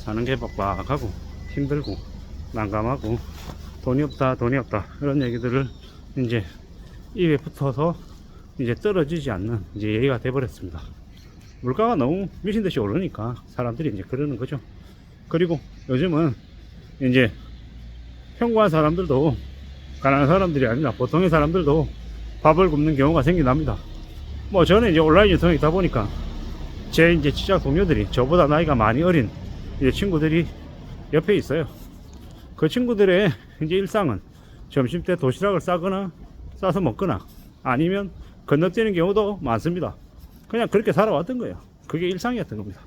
사는 게 빡빡하고 힘들고 난감하고 돈이 없다 이런 얘기들을 이제 입에 붙어서 이제 떨어지지 않는 이제 얘기가 돼버렸습니다. 물가가 너무 미친듯이 오르니까 사람들이 이제 그러는 거죠. 그리고 요즘은 이제 평범한 사람들도, 가난한 사람들이 아니라 보통의 사람들도 밥을 굶는 경우가 생긴답니다. 뭐 저는 이제 온라인 유통에 있다 보니까 제 이제 직장 동료들이, 저보다 나이가 많이 어린 이제 친구들이 옆에 있어요. 그 친구들의 이제 일상은 점심 때 도시락을 싸서 먹거나 아니면 건너뛰는 경우도 많습니다. 그냥 그렇게 살아왔던 거예요. 그게 일상이었던 겁니다.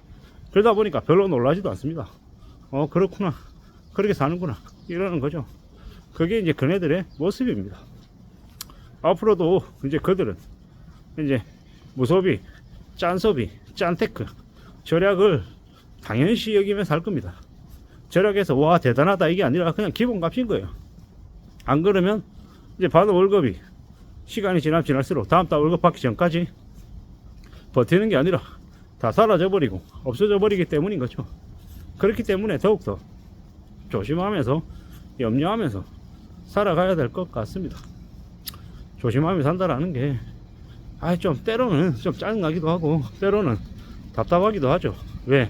그러다 보니까 별로 놀라지도 않습니다. 그렇구나, 그렇게 사는구나, 이러는 거죠. 그게 이제 그네들의 모습입니다. 앞으로도 이제 그들은 이제 무소비, 짠소비, 짠테크, 절약을 당연시 여기며 살 겁니다. 절약해서 와 대단하다 이게 아니라 그냥 기본값인 거예요. 안 그러면 이제 받은 월급이 시간이 지날수록 다음 달 월급 받기 전까지 버티는 게 아니라 다 사라져 버리고 없어져 버리기 때문인 거죠. 그렇기 때문에 더욱더 조심하면서 염려하면서 살아가야 될 것 같습니다. 조심하며 산다라는 게 좀 때로는 좀 짜증나기도 하고 때로는 답답하기도 하죠. 왜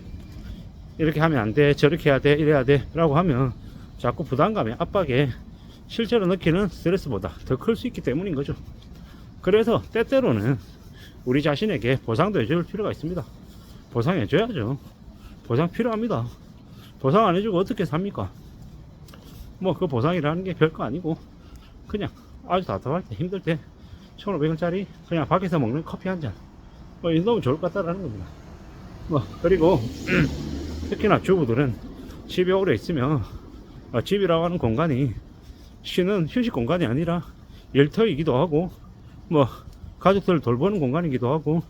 이렇게 하면 안 돼, 저렇게 해야 돼, 이래야 돼 라고 하면 자꾸 부담감에 압박에 실제로 느끼는 스트레스보다 더 클 수 있기 때문인 거죠. 그래서 때때로는 우리 자신에게 보상도 해줄 필요가 있습니다. 보상해줘야죠. 보상 필요합니다. 보상 안 해주고 어떻게 삽니까? 뭐 그 보상이라는 게 별거 아니고 그냥 아주 답답할 때, 힘들 때 1,500원짜리 그냥 밖에서 먹는 커피 한 잔, 뭐 이 정도면 좋을 것 같다라는 겁니다. 뭐 그리고 특히나 주부들은 집에 오래 있으면 집이라고 하는 공간이 쉬는 휴식 공간이 아니라 일터이기도 하고 뭐 가족들을 돌보는 공간이기도 하고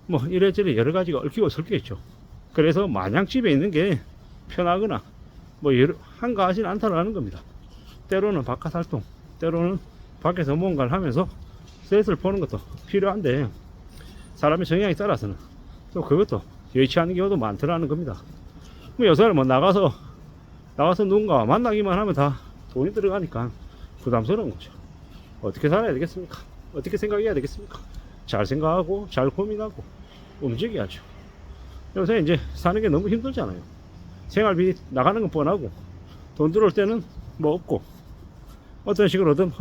뭐 이래저래 여러 가지가 얽히고 설켜 있죠. 그래서 마냥 집에 있는 게 편하거나 뭐 한가하진 않다라는 겁니다. 때로는 바깥 활동, 때로는 밖에서 뭔가를 하면서 스트레스를 푸는 것도 필요한데 사람의 성향에 따라서는 또 그것도 여의치 않은 경우도 많더라는 겁니다. 뭐 요새는 뭐 나가서 누군가와 만나기만 하면 다 돈이 들어가니까 부담스러운 거죠. 어떻게 살아야 되겠습니까? 어떻게 생각해야 되겠습니까? 잘 생각하고 잘 고민하고 움직여야죠. 요새 이제 사는 게 너무 힘들잖아요. 생활비 나가는 건 뻔하고 돈 들어올 때는 뭐 없고 어떤 식으로든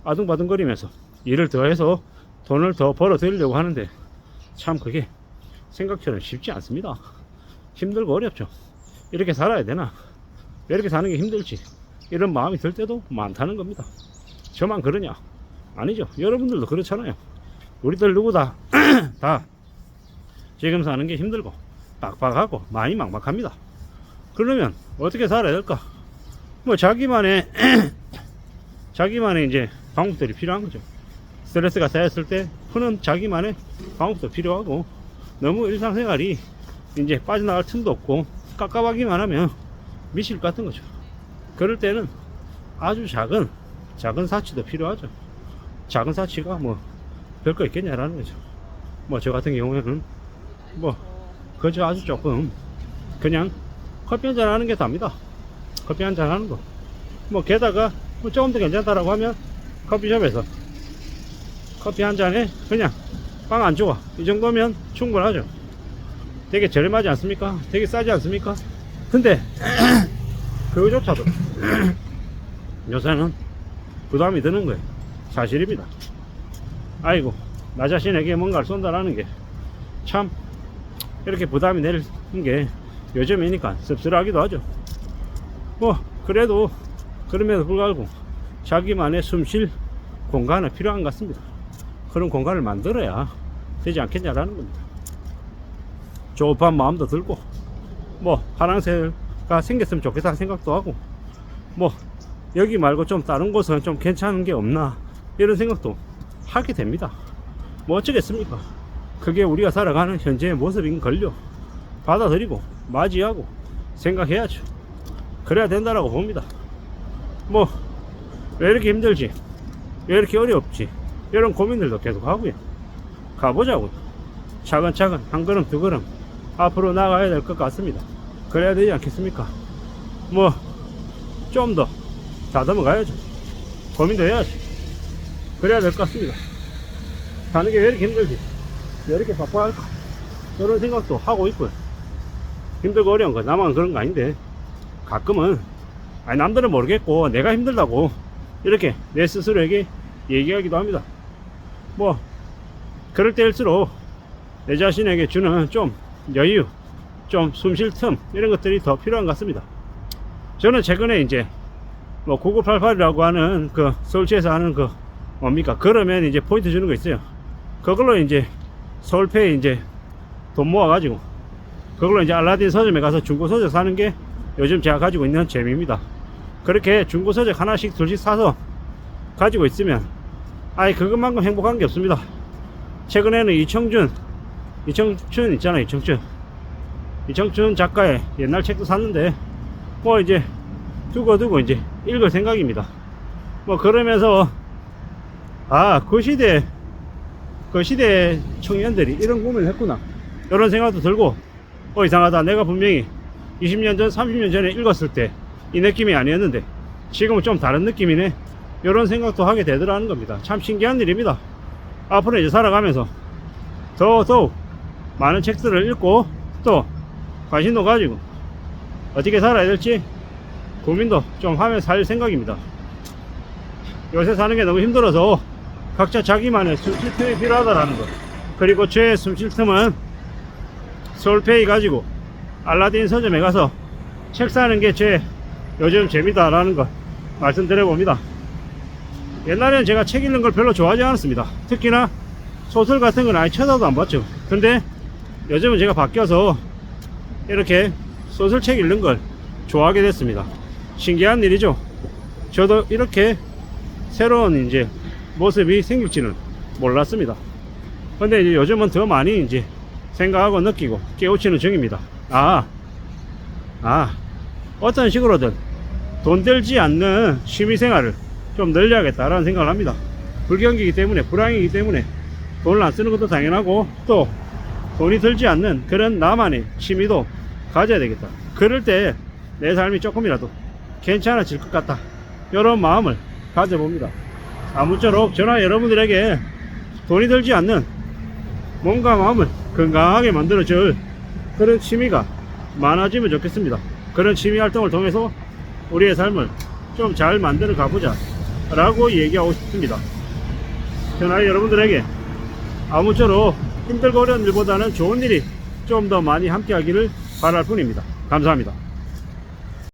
아둥바둥거리면서 일을 더해서 돈을 더 벌어들이려고 하는데 참 그게 생각처럼 쉽지 않습니다. 힘들고 어렵죠. 이렇게 살아야 되나? 왜 이렇게 사는 게 힘들지? 이런 마음이 들 때도 많다는 겁니다. 저만 그러냐? 아니죠. 여러분들도 그렇잖아요. 우리들 누구 다 지금 사는 게 힘들고 빡빡하고 많이 막막합니다. 그러면 어떻게 살아야 될까? 뭐 자기만의 이제 방법들이 필요한 거죠. 스트레스가 쌓였을 때 푸는 자기만의 방법도 필요하고 너무 일상생활이 이제 빠져나갈 틈도 없고 깝깝하기만 하면 미칠 것 같은 거죠. 그럴 때는 아주 작은 사치도 필요하죠. 작은 사치가 뭐 별거 있겠냐라는 거죠. 뭐 저 같은 경우에는 뭐 그저 아주 조금 그냥 커피 한잔 하는 게 답니다. 커피 한잔 하는 거. 뭐 게다가 뭐 조금 더 괜찮다라고 하면 커피숍에서 커피 한 잔에 그냥 빵 안 좋아 이 정도면 충분하죠. 되게 저렴하지 않습니까? 되게 싸지 않습니까? 근데 그거조차도 요새는 부담이 드는 거예요. 사실입니다. 아이고 나 자신에게 뭔가를 쏜다라는 게 참 이렇게 부담이 내리는 게 요즘이니까 씁쓸하기도 하죠. 뭐 그래도 그럼에도 불구하고 자기만의 숨쉴 공간은 필요한 것 같습니다. 그런 공간을 만들어야 되지 않겠냐라는 겁니다. 조급한 마음도 들고 뭐 파랑새가 생겼으면 좋겠다는 생각도 하고 뭐 여기 말고 좀 다른 곳은 좀 괜찮은 게 없나 이런 생각도 하게 됩니다. 뭐 어쩌겠습니까? 그게 우리가 살아가는 현재의 모습인 걸요. 받아들이고 맞이하고 생각해야죠. 그래야 된다라고 봅니다. 뭐 왜 이렇게 힘들지, 왜 이렇게 어렵지, 이런 고민들도 계속 하고요. 가보자고요. 차근차근 한 걸음 두 걸음 앞으로 나가야 될 것 같습니다. 그래야 되지 않겠습니까? 뭐 좀 더 다듬어 가야죠. 고민도 해야지. 그래야 될 것 같습니다. 사는 게 왜 이렇게 힘들지? 왜 이렇게 바빠야 할까? 그런 생각도 하고 있고요. 힘들고 어려운 거 나만 그런 거 아닌데, 가끔은 아니 남들은 모르겠고 내가 힘들다고 이렇게 내 스스로에게 얘기하기도 합니다. 뭐 그럴 때일수록 내 자신에게 주는 좀 여유, 좀 숨쉴 틈, 이런 것들이 더 필요한 것 같습니다. 저는 최근에 이제 뭐 9988이라고 하는 그 서울시에서 하는 그 뭡니까, 그러면 이제 포인트 주는 거 있어요. 그걸로 이제 서울페이 이제 돈 모아 가지고 그걸로 이제 알라딘 서점에 가서 중고 서적 사는 게 요즘 제가 가지고 있는 재미입니다. 그렇게 중고 서적 하나씩 둘씩 사서 가지고 있으면 아예 그것만큼 행복한 게 없습니다. 최근에는 이청춘 있잖아, 이청춘 작가의 옛날 책도 샀는데 뭐 이제 두고두고 이제 읽을 생각입니다. 뭐 그러면서 아, 그 시대 청년들이 이런 고민을 했구나, 이런 생각도 들고, 이상하다, 내가 분명히 20년 전 30년 전에 읽었을 때 이 느낌이 아니었는데 지금은 좀 다른 느낌이네, 이런 생각도 하게 되더라는 겁니다. 참 신기한 일입니다. 앞으로 이제 살아가면서 더욱 많은 책들을 읽고 또 관심도 가지고 어떻게 살아야 될지 고민도 좀 하며 살 생각입니다. 요새 사는 게 너무 힘들어서 각자 자기만의 숨쉴 틈이 필요하다라는 것, 그리고 제 숨쉴 틈은 서울페이 가지고 알라딘 서점에 가서 책 사는 게 제 요즘 재미다라는 것 말씀드려 봅니다. 옛날에는 제가 책 읽는 걸 별로 좋아하지 않았습니다. 특히나 소설 같은 건 아예 쳐다도 안 봤죠. 근데 요즘은 제가 바뀌어서 이렇게 소설책 읽는 걸 좋아하게 됐습니다. 신기한 일이죠. 저도 이렇게 새로운 이제 모습이 생길지는 몰랐습니다. 근데 이제 요즘은 더 많이 이제 생각하고 느끼고 깨우치는 중입니다. 어떤 식으로든 돈 들지 않는 취미생활을 좀 늘려야겠다라는 생각을 합니다. 불경기이기 때문에, 불황이기 때문에 돈을 안 쓰는 것도 당연하고, 또 돈이 들지 않는 그런 나만의 취미도 가져야 되겠다. 그럴 때 내 삶이 조금이라도 괜찮아질 것 같다, 이런 마음을 가져봅니다. 아무쪼록 저나 여러분들에게 돈이 들지 않는 몸과 마음을 건강하게 만들어줄 그런 취미가 많아지면 좋겠습니다. 그런 취미 활동을 통해서 우리의 삶을 좀 잘 만들어 가보자 라고 얘기하고 싶습니다. 저나 여러분들에게 아무쪼록 힘들고 어려운 일보다는 좋은 일이 좀 더 많이 함께 하기를 바랄 뿐입니다. 감사합니다.